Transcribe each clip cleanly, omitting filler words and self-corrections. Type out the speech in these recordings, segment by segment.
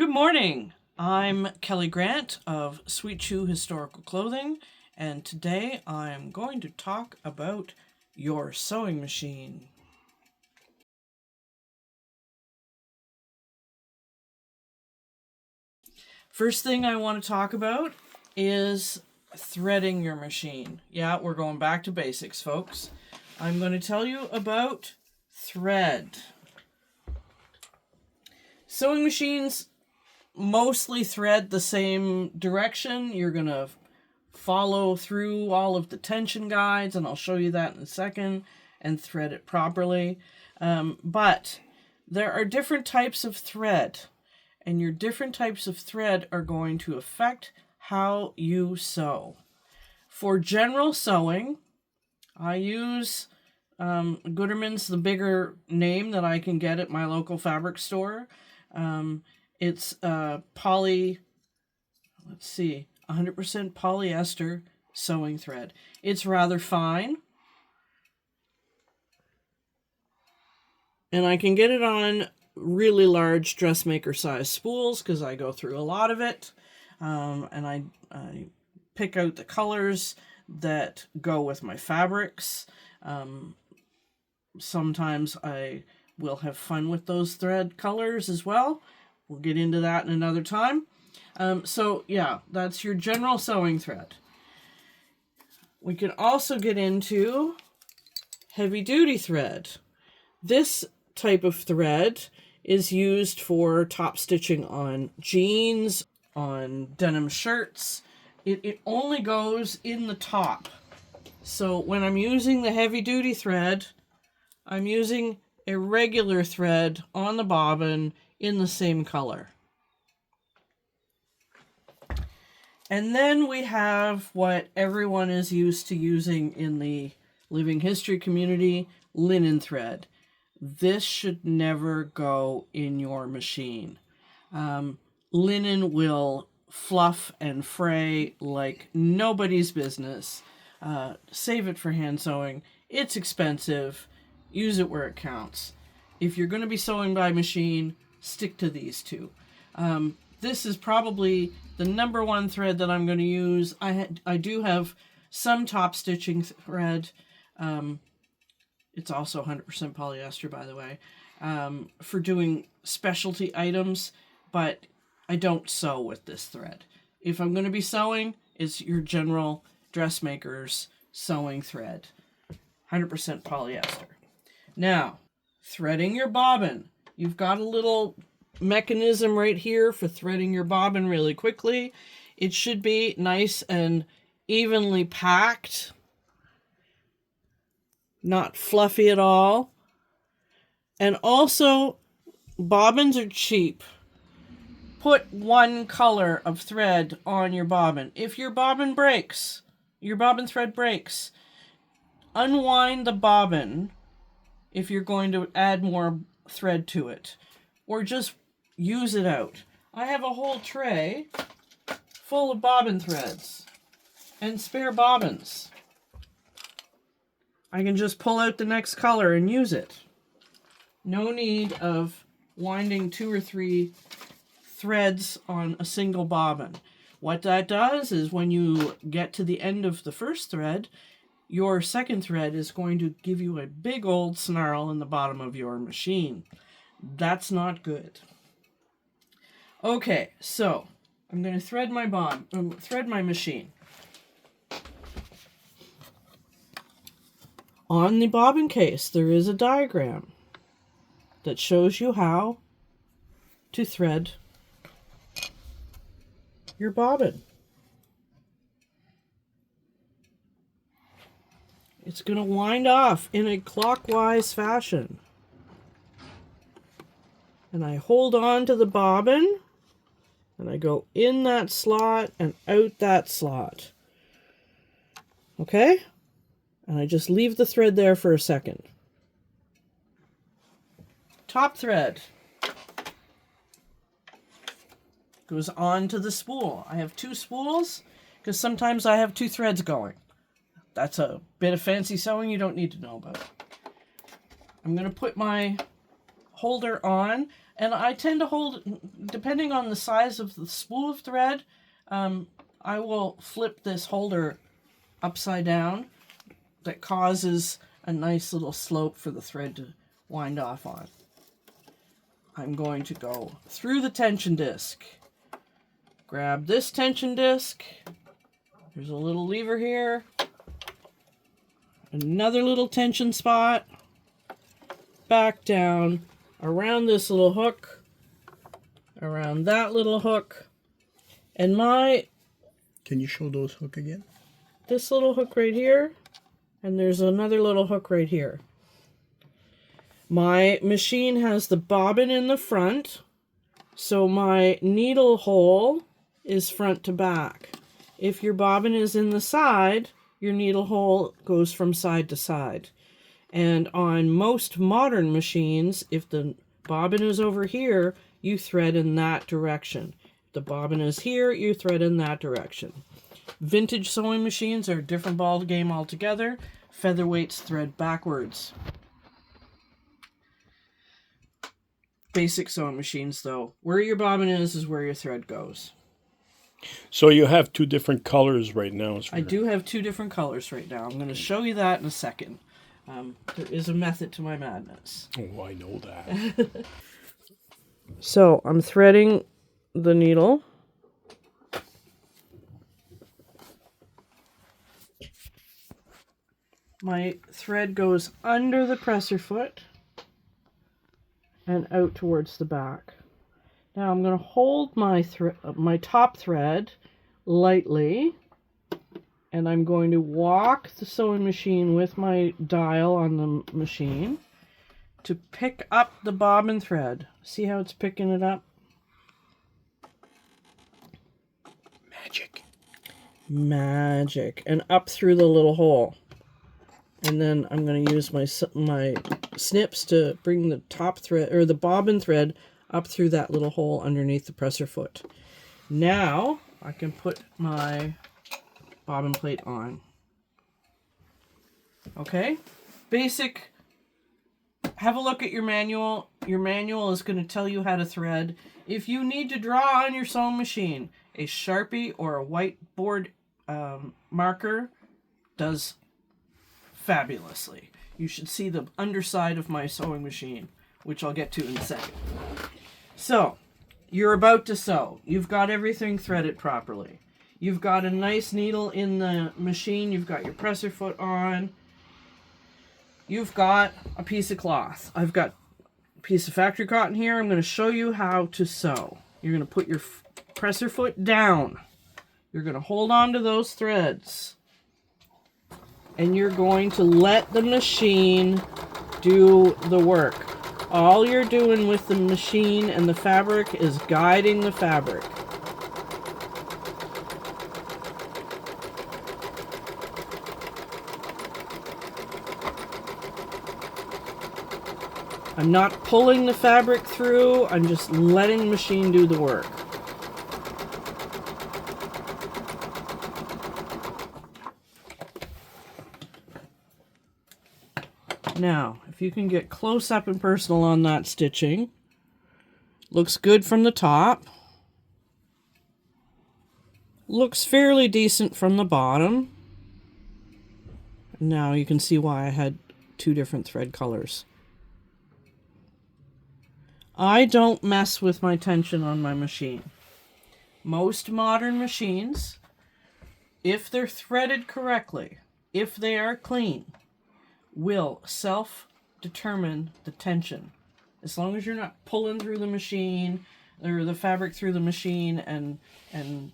Good morning. I'm Kelly Grant of Sweet Shoe Historical Clothing, and today I'm going to talk about your sewing machine. First thing I want to talk about is threading your machine. Yeah, we're going back to basics, folks. I'm going to tell you about thread. Sewing machines mostly thread the same direction. You're going to follow through all of the tension guides, and I'll show you that in a second, and thread it properly. But there are different types of thread, and your different types of thread are going to affect how you sew. For general sewing, I use Gooderman's, the bigger name that I can get at my local fabric store. It's 100% polyester sewing thread. It's rather fine, and I can get it on really large dressmaker size spools because I go through a lot of it, and I pick out the colors that go with my fabrics. Sometimes I will have fun with those thread colors as well. We'll get into that in another time. So yeah, that's your general sewing thread. We can also get into heavy duty thread. This type of thread is used for top stitching on jeans, on denim shirts. It only goes in the top. So when I'm using the heavy duty thread, I'm using a regular thread on the bobbin in the same color. And then we have what everyone is used to using in the living history community, linen thread. This should never go in your machine. Linen will fluff and fray like nobody's business. Save it for hand sewing. It's expensive. Use it where it counts. If you're going to be sewing by machine, stick to these two. This is probably the number one thread that I'm going to use. I do have some top stitching thread. It's also 100% polyester, by the way, for doing specialty items, but I don't sew with this thread. If I'm going to be sewing, it's your general dressmaker's sewing thread, 100% polyester. Now, threading your bobbin. You've got a little mechanism right here for threading your bobbin really quickly. It should be nice and evenly packed, not fluffy at all. And also, bobbins are cheap. Put one color of thread on your bobbin. If your bobbin breaks, your bobbin thread breaks, unwind the bobbin if you're going to add more thread to it, or just use it out. I have a whole tray full of bobbin threads and spare bobbins. I can just pull out the next color and use it. No need of winding 2 or 3 threads on a single bobbin. What that does is when you get to the end of the first thread, your second thread is going to give you a big old snarl in the bottom of your machine. That's not good. Okay, so I'm going to thread my machine. On the bobbin case, there is a diagram that shows you how to thread your bobbin. It's going to wind off in a clockwise fashion. And I hold on to the bobbin, and I go in that slot and out that slot. Okay? And I just leave the thread there for a second. Top thread goes on to the spool. I have 2 spools because sometimes I have 2 threads going. That's a bit of fancy sewing you don't need to know about. I'm going to put my holder on, and I tend to hold depending on the size of the spool of thread, I will flip this holder upside down. That causes a nice little slope for the thread to wind off on. I'm going to go through the tension disc. Grab this tension disc. There's a little lever here. Another little tension spot. Back down, around this little hook, around that little hook, and Can you show those hook again? This little hook right here, and there's another little hook right here. My machine has the bobbin in the front, so my needle hole is front to back. If your bobbin is in the side, your needle hole goes from side to side. And on most modern machines, if the bobbin is over here, you thread in that direction. If the bobbin is here, you thread in that direction. Vintage sewing machines are a different ball game altogether. Featherweights thread backwards. Basic sewing machines, though, where your bobbin is where your thread goes. So you have two different colors right now. I do have two different colors right now. I'm going to show you that in a second. There is a method to my madness. Oh, I know that. So I'm threading the needle. My thread goes under the presser foot and out towards the back. Now I'm going to hold my top thread lightly, and I'm going to walk the sewing machine with my dial on the machine to pick up the bobbin thread. See how it's picking it up? Magic. Magic. And up through the little hole. And then I'm going to use my snips to bring the top thread, or the bobbin thread, up through that little hole underneath the presser foot. Now I can put my bobbin plate on. Okay? Basic. Have a look at your manual. Your manual is going to tell you how to thread. If you need to draw on your sewing machine, a Sharpie or a whiteboard marker does fabulously. You should see the underside of my sewing machine, which I'll get to in a second. So, you're about to sew. You've got everything threaded properly. You've got a nice needle in the machine. You've got your presser foot on. You've got a piece of cloth. I've got a piece of factory cotton here. I'm going to show you how to sew. You're going to put your presser foot down. You're going to hold on to those threads. And you're going to let the machine do the work. All you're doing with the machine and the fabric is guiding the fabric. I'm not pulling the fabric through, I'm just letting the machine do the work. Now, if you can get close up and personal on that stitching, looks good from the top. Looks fairly decent from the bottom. Now you can see why I had two different thread colors. I don't mess with my tension on my machine. Most modern machines, if they're threaded correctly, if they are clean, will self-determine the tension. As long as you're not pulling through the machine or the fabric through the machine and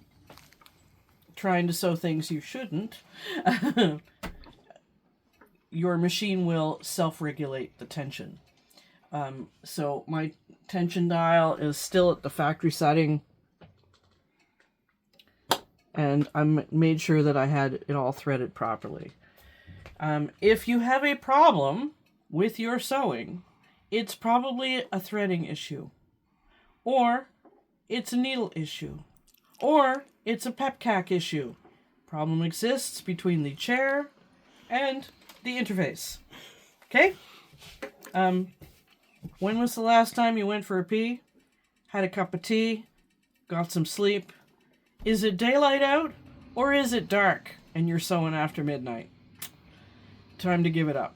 trying to sew things you shouldn't, your machine will self-regulate the tension. So my tension dial is still at the factory setting, and I made sure that I had it all threaded properly. If you have a problem with your sewing, it's probably a threading issue, or it's a needle issue, or it's a pepcac issue. Problem exists between the chair and the interface. Okay? When was the last time you went for a pee? had a cup of tea, got some sleep. Is it daylight out or is it dark and you're sewing after midnight? Time to give it up.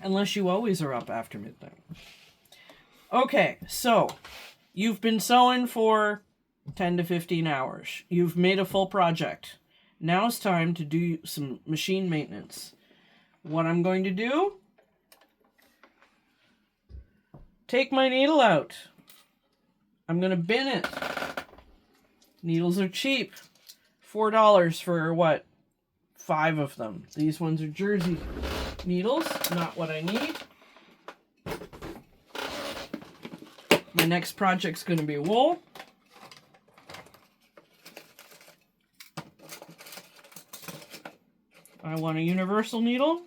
Unless you always are up after midnight. Okay, so you've been sewing for 10 to 15 hours. You've made a full project. Now it's time to do some machine maintenance. What I'm going to do, take my needle out. I'm going to bin it. Needles are cheap. $4 for what? 5 of them. These ones are jersey needles, not what I need. My next project's going to be wool. I want a universal needle.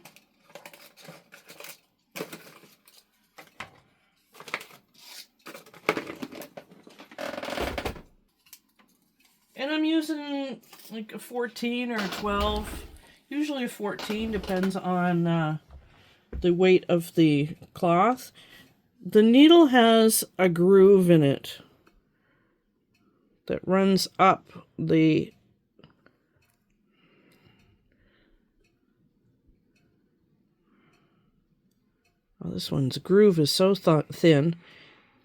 And I'm using like a 14 or a 12. Usually a 14, depends on the weight of the cloth. The needle has a groove in it that runs up the this one's groove is so thin.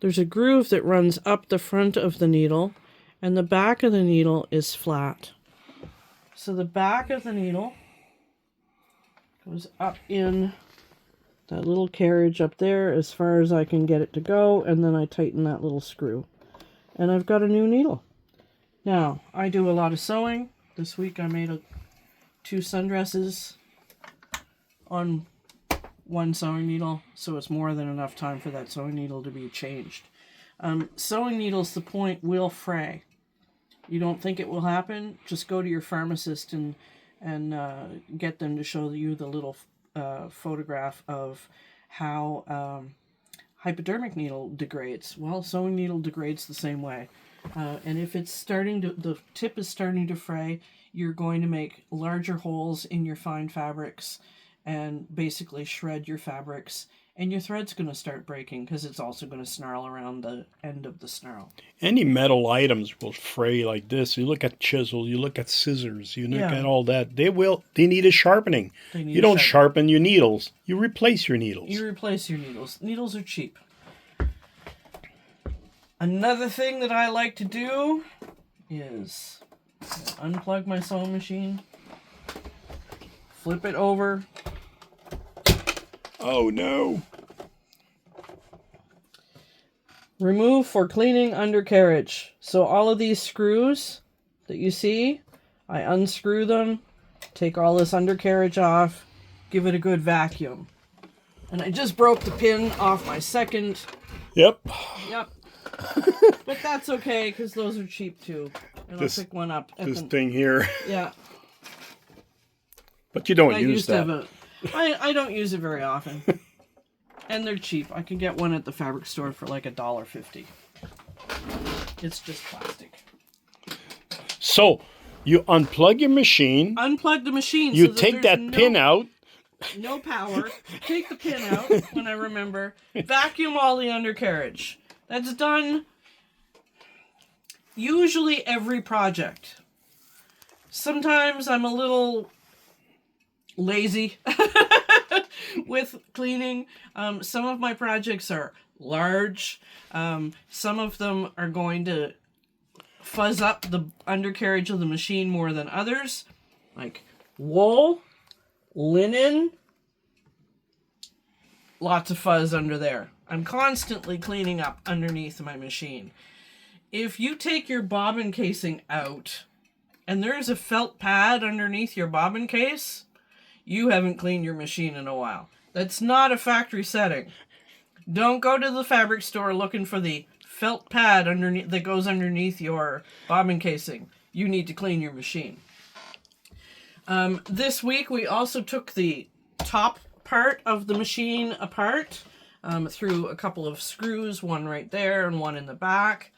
There's a groove that runs up the front of the needle, and the back of the needle is flat. So the back of the needle goes up in that little carriage up there as far as I can get it to go, and then I tighten that little screw. And I've got a new needle. Now, I do a lot of sewing. This week I made 2 sundresses on one sewing needle, so it's more than enough time for that sewing needle to be changed. Sewing needles, the point, will fray. You don't think it will happen? Just go to your pharmacist and get them to show you the little photograph of how hypodermic needle degrades. Well, sewing needle degrades the same way. And if it's starting to, the tip is starting to fray, you're going to make larger holes in your fine fabrics and basically shred your fabrics, and your thread's going to start breaking because it's also going to snarl around the end of the snarl. Any metal items will fray like this. You look at chisel, you look at scissors, you look at all that. They need a sharpening. You don't sharpen your needles. You replace your needles. You replace your needles. Needles are cheap. Another thing that I like to do is unplug my sewing machine, flip it over. Oh no. Remove for cleaning undercarriage. So all of these screws that you see, I unscrew them, take all this undercarriage off, give it a good vacuum. And I just broke the pin off my second. Yep. But that's okay, because those are cheap too. And I'll pick one up. This thing here. Yeah. But you don't use that. I don't use it very often. And they're cheap. I can get one at the fabric store for like $1.50. It's just plastic. So, you unplug your machine. Unplug the machine. You take that pin out. No power. Take the pin out when I remember. Vacuum all the undercarriage. That's done usually every project. Sometimes I'm a little lazy with cleaning. Some of my projects are large. Some of them are going to fuzz up the undercarriage of the machine more than others. Like wool, linen, lots of fuzz under there. I'm constantly cleaning up underneath my machine. If you take your bobbin casing out and there's a felt pad underneath your bobbin case, you haven't cleaned your machine in a while. That's not a factory setting. Don't go to the fabric store looking for the felt pad underneath that goes underneath your bobbin casing. You need to clean your machine. This week we also took the top part of the machine apart through a couple of screws, one right there and one in the back,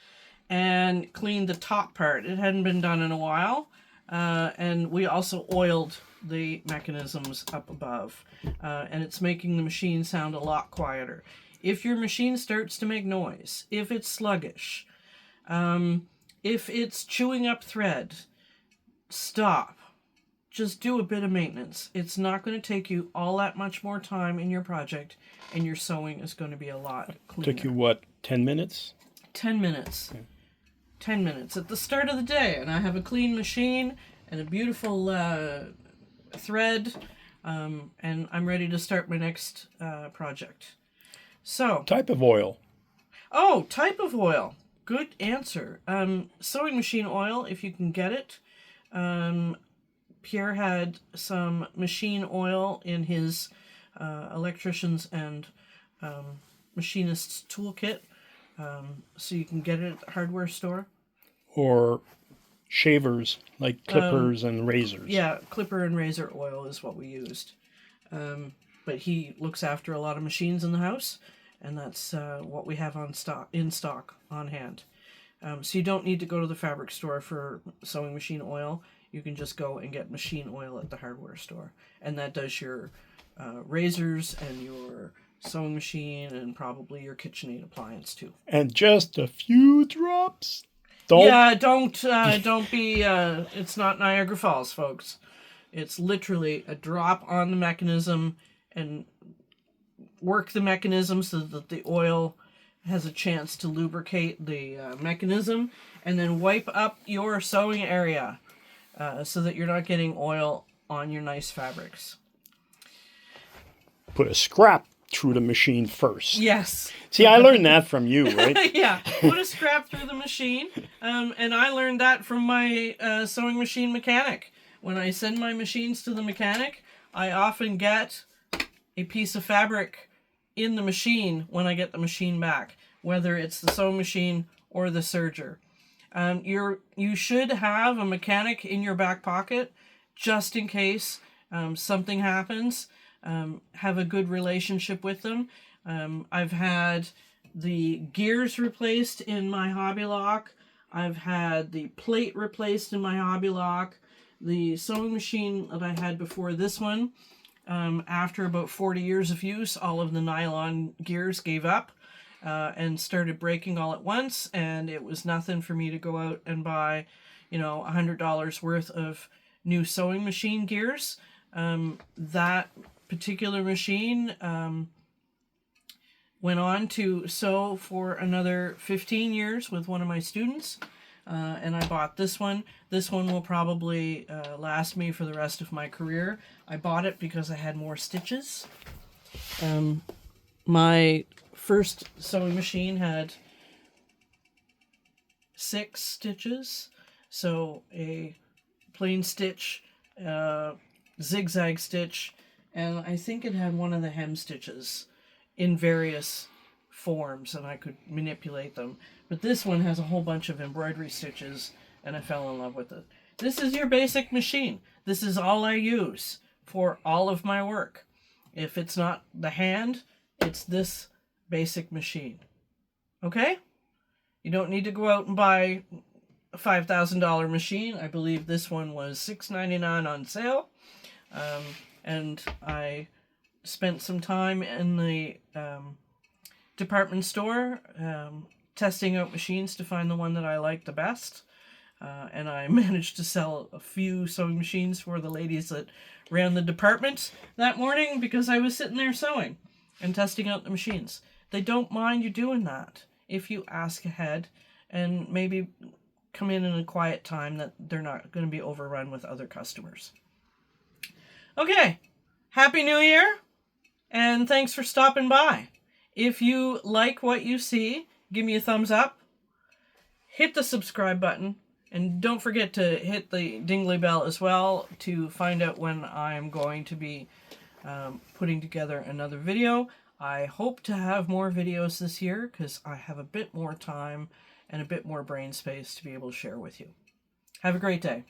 and cleaned the top part. It hadn't been done in a while. And we also oiled the mechanisms up above. And it's making the machine sound a lot quieter. If your machine starts to make noise, if it's sluggish, if it's chewing up thread, stop. Just do a bit of maintenance. It's not going to take you all that much more time in your project, and your sewing is going to be a lot cleaner. Took you, what, 10 minutes? 10 minutes. Okay. 10 minutes at the start of the day, and I have a clean machine and a beautiful thread, and I'm ready to start my next project. So, Type of oil. oh, type of oil. Good answer. Sewing machine oil, if you can get it. Pierre had some machine oil in his electrician's and machinist's toolkit, so you can get it at the hardware store. Or shavers, like clippers and razors. Yeah, clipper and razor oil is what we used. But he looks after a lot of machines in the house, and that's what we have in stock on hand. So you don't need to go to the fabric store for sewing machine oil. You can just go and get machine oil at the hardware store. And that does your razors and your sewing machine and probably your KitchenAid appliance too. And just a few drops. Don't be, it's not Niagara Falls, folks. It's literally a drop on the mechanism and work the mechanism so that the oil has a chance to lubricate the mechanism, and then wipe up your sewing area so that you're not getting oil on your nice fabrics. Put a scrap through the machine first. Yes. See, I learned that from you, right? Yeah, put a scrap through the machine, and I learned that from my sewing machine mechanic. When I send my machines to the mechanic, I often get a piece of fabric in the machine when I get the machine back, whether it's the sewing machine or the serger. You should have a mechanic in your back pocket just in case something happens. Have a good relationship with them. I've had the gears replaced in my hobby lock. I've had the plate replaced in my hobby lock. The sewing machine that I had before this one, after about 40 years of use, all of the nylon gears gave up and started breaking all at once, and it was nothing for me to go out and buy, $100 worth of new sewing machine gears. That particular machine went on to sew for another 15 years with one of my students, and I bought this one. This one will probably last me for the rest of my career. I bought it because I had more stitches. My first sewing machine had 6 stitches, so a plain stitch, zigzag stitch, and I think it had one of the hem stitches in various forms, and I could manipulate them. But this one has a whole bunch of embroidery stitches, and I fell in love with it. This is your basic machine. This is all I use for all of my work. If it's not the hand, it's this basic machine. Okay? You don't need to go out and buy a $5,000 machine. I believe this one was $6.99 on sale. And I spent some time in the department store testing out machines to find the one that I liked the best. And I managed to sell a few sewing machines for the ladies that ran the department that morning because I was sitting there sewing and testing out the machines. They don't mind you doing that if you ask ahead and maybe come in a quiet time that they're not going to be overrun with other customers. Okay, Happy New Year, and thanks for stopping by. If you like what you see, give me a thumbs up, hit the subscribe button, and don't forget to hit the dingly bell as well to find out when I'm going to be putting together another video. I hope to have more videos this year because I have a bit more time and a bit more brain space to be able to share with you. Have a great day.